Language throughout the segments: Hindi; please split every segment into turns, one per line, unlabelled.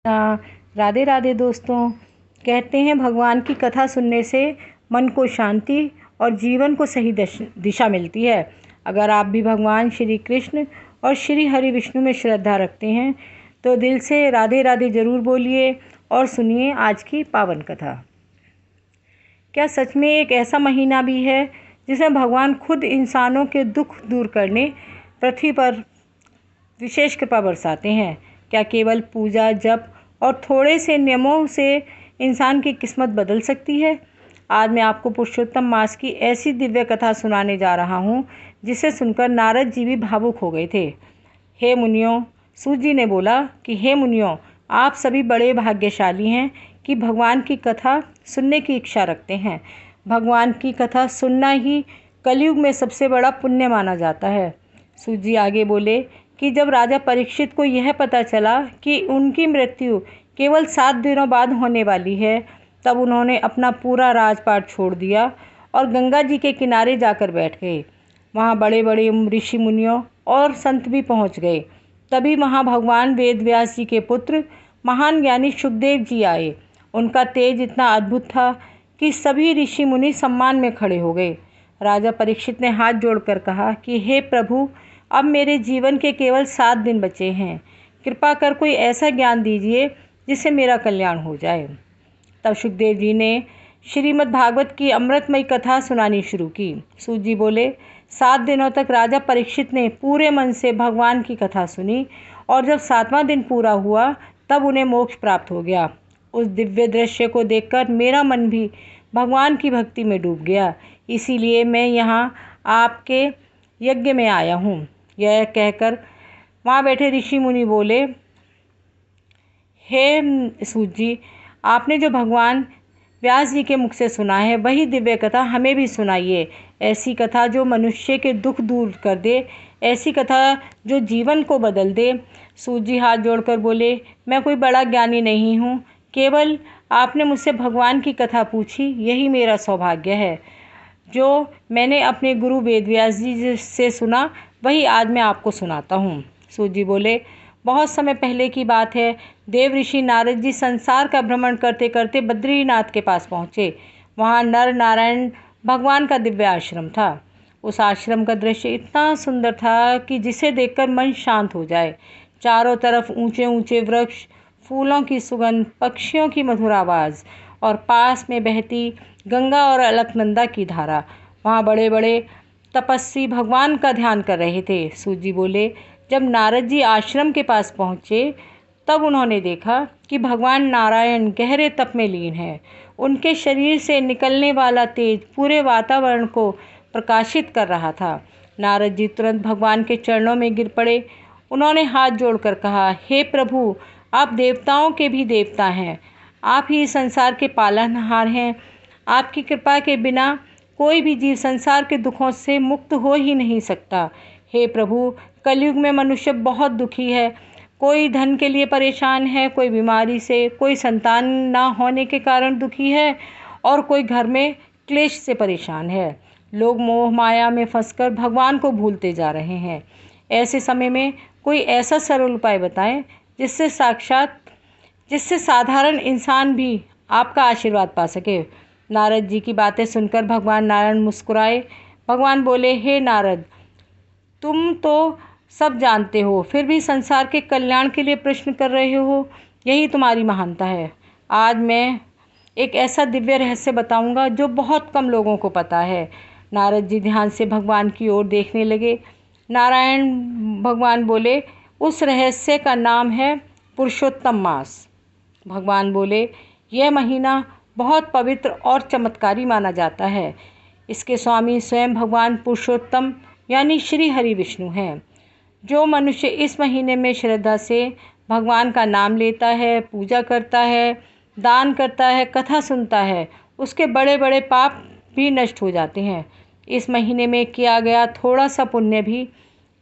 राधे राधे दोस्तों। कहते हैं भगवान की कथा सुनने से मन को शांति और जीवन को सही दिशा मिलती है। अगर आप भी भगवान श्री कृष्ण और श्री हरि विष्णु में श्रद्धा रखते हैं तो दिल से राधे राधे ज़रूर बोलिए और सुनिए आज की पावन कथा। क्या सच में एक ऐसा महीना भी है जिसमें भगवान खुद इंसानों के दुख दूर करने पृथ्वी पर विशेष कृपा बरसाते हैं? क्या केवल पूजा जप और थोड़े से नियमों से इंसान की किस्मत बदल सकती है? आज मैं आपको पुरुषोत्तम मास की ऐसी दिव्य कथा सुनाने जा रहा हूँ जिसे सुनकर नारद जी भी भावुक हो गए थे। हे मुनियों, सूत जी ने बोला कि हे मुनियों, आप सभी बड़े भाग्यशाली हैं कि भगवान की कथा सुनने की इच्छा रखते हैं। भगवान की कथा सुनना ही कलयुग में सबसे बड़ा पुण्य माना जाता है। सूत जी आगे बोले कि जब राजा परीक्षित को यह पता चला कि उनकी मृत्यु केवल 7 दिनों बाद होने वाली है, तब उन्होंने अपना पूरा राजपाट छोड़ दिया और गंगा जी के किनारे जाकर बैठ गए। वहाँ बड़े बड़े ऋषि मुनियों और संत भी पहुँच गए। तभी वहाँ भगवान वेद व्यास जी के पुत्र महान ज्ञानी शुकदेव जी आए। उनका तेज इतना अद्भुत था कि सभी ऋषि मुनि सम्मान में खड़े हो गए। राजा परीक्षित ने हाथ जोड़कर कहा कि हे प्रभु, अब मेरे जीवन के केवल 7 दिन बचे हैं। कृपा कर कोई ऐसा ज्ञान दीजिए जिससे मेरा कल्याण हो जाए। तब सुखदेव जी ने श्रीमद् भागवत की अमृतमयी कथा सुनानी शुरू की। सूत जी बोले, 7 दिनों तक राजा परीक्षित ने पूरे मन से भगवान की कथा सुनी और जब 7वां दिन पूरा हुआ तब उन्हें मोक्ष प्राप्त हो गया। उस दिव्य दृश्य को देखकर मेरा मन भी भगवान की भक्ति में डूब गया। इसीलिए मैं यहाँ आपके यज्ञ में आया हूँ। यह कहकर वहाँ बैठे ऋषि मुनि बोले, हे सूत जी, आपने जो भगवान व्यास जी के मुख से सुना है वही दिव्य कथा हमें भी सुनाइए। ऐसी कथा जो मनुष्य के दुख दूर कर दे, ऐसी कथा जो जीवन को बदल दे। सूत जी हाथ जोड़कर बोले, मैं कोई बड़ा ज्ञानी नहीं हूँ, केवल आपने मुझसे भगवान की कथा पूछी, यही मेरा सौभाग्य है। जो मैंने अपने गुरु वेदव्यास जी से सुना वही आज मैं आपको सुनाता हूँ। सूत जी बोले, बहुत समय पहले की बात है। देव ऋषि नारद जी संसार का भ्रमण करते करते बद्रीनाथ के पास पहुँचे। वहाँ नर नारायण भगवान का दिव्य आश्रम था। उस आश्रम का दृश्य इतना सुंदर था कि जिसे देखकर मन शांत हो जाए। चारों तरफ ऊंचे ऊंचे वृक्ष, फूलों की सुगंध, पक्षियों की मधुर आवाज़ और पास में बहती गंगा और अलकनंदा की धारा। वहाँ बड़े बड़े तपस्वी भगवान का ध्यान कर रहे थे। सूत जी बोले, जब नारद जी आश्रम के पास पहुँचे तब उन्होंने देखा कि भगवान नारायण गहरे तप में लीन हैं। उनके शरीर से निकलने वाला तेज पूरे वातावरण को प्रकाशित कर रहा था। नारद जी तुरंत भगवान के चरणों में गिर पड़े। उन्होंने हाथ जोड़कर कहा, हे प्रभु, आप देवताओं के भी देवता हैं, आप ही संसार के पालनहार हैं। आपकी कृपा के बिना कोई भी जीव संसार के दुखों से मुक्त हो ही नहीं सकता। हे प्रभु, कलयुग में मनुष्य बहुत दुखी है। कोई धन के लिए परेशान है, कोई बीमारी से, कोई संतान ना होने के कारण दुखी है और कोई घर में क्लेश से परेशान है। लोग मोह माया में फंसकर भगवान को भूलते जा रहे हैं। ऐसे समय में कोई ऐसा सरल उपाय बताएं जिससे साधारण इंसान भी आपका आशीर्वाद पा सके। नारद जी की बातें सुनकर भगवान नारायण मुस्कुराए। भगवान बोले, हे नारद, तुम तो सब जानते हो, फिर भी संसार के कल्याण के लिए प्रश्न कर रहे हो, यही तुम्हारी महानता है। आज मैं एक ऐसा दिव्य रहस्य बताऊंगा जो बहुत कम लोगों को पता है। नारद जी ध्यान से भगवान की ओर देखने लगे। नारायण भगवान बोले, उस रहस्य का नाम है पुरुषोत्तम मास। भगवान बोले, यह महीना बहुत पवित्र और चमत्कारी माना जाता है। इसके स्वामी स्वयं भगवान पुरुषोत्तम यानी श्री हरि विष्णु हैं। जो मनुष्य इस महीने में श्रद्धा से भगवान का नाम लेता है, पूजा करता है, दान करता है, कथा सुनता है, उसके बड़े बड़े पाप भी नष्ट हो जाते हैं। इस महीने में किया गया थोड़ा सा पुण्य भी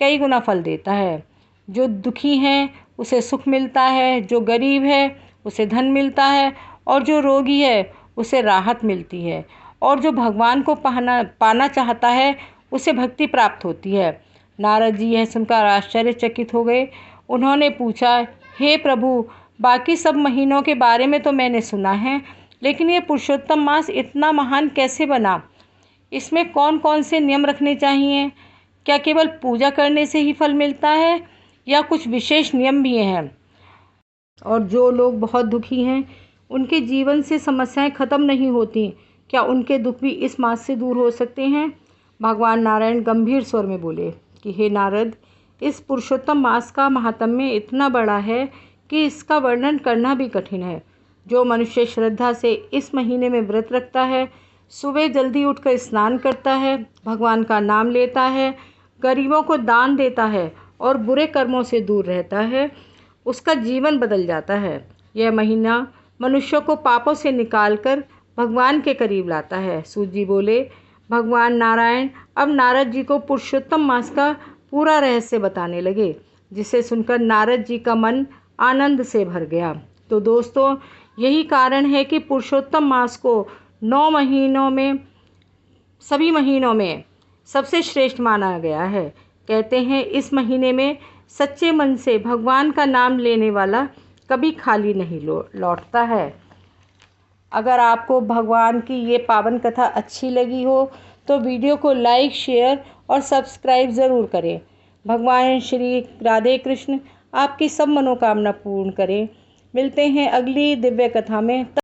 कई गुना फल देता है। जो दुखी हैं उसे सुख मिलता है, जो गरीब है उसे धन मिलता है और जो रोगी है उसे राहत मिलती है और जो भगवान को पाना चाहता है उसे भक्ति प्राप्त होती है। नारद जी यह सुनकर आश्चर्यचकित हो गए। उन्होंने पूछा, हे प्रभु, बाकी सब महीनों के बारे में तो मैंने सुना है, लेकिन ये पुरुषोत्तम मास इतना महान कैसे बना? इसमें कौन कौन से नियम रखने चाहिए? क्या केवल पूजा करने से ही फल मिलता है या कुछ विशेष नियम भी हैं? और जो लोग बहुत दुखी हैं, उनके जीवन से समस्याएं खत्म नहीं होती, क्या उनके दुख भी इस मास से दूर हो सकते हैं? भगवान नारायण गंभीर स्वर में बोले कि हे नारद, इस पुरुषोत्तम मास का महात्म्य इतना बड़ा है कि इसका वर्णन करना भी कठिन है। जो मनुष्य श्रद्धा से इस महीने में व्रत रखता है, सुबह जल्दी उठकर स्नान करता है, भगवान का नाम लेता है, गरीबों को दान देता है और बुरे कर्मों से दूर रहता है, उसका जीवन बदल जाता है। यह महीना मनुष्यों को पापों से निकालकर भगवान के करीब लाता है। सूत जी बोले, भगवान नारायण अब नारद जी को पुरुषोत्तम मास का पूरा रहस्य बताने लगे, जिसे सुनकर नारद जी का मन आनंद से भर गया। तो दोस्तों, यही कारण है कि पुरुषोत्तम मास को 9 महीनों में, सभी महीनों में सबसे श्रेष्ठ माना गया है। कहते हैं इस महीने में सच्चे मन से भगवान का नाम लेने वाला कभी खाली नहीं लौटता है। अगर आपको भगवान की ये पावन कथा अच्छी लगी हो तो वीडियो को लाइक, शेयर और सब्सक्राइब ज़रूर करें। भगवान श्री राधे कृष्ण आपकी सब मनोकामना पूर्ण करें। मिलते हैं अगली दिव्य कथा में।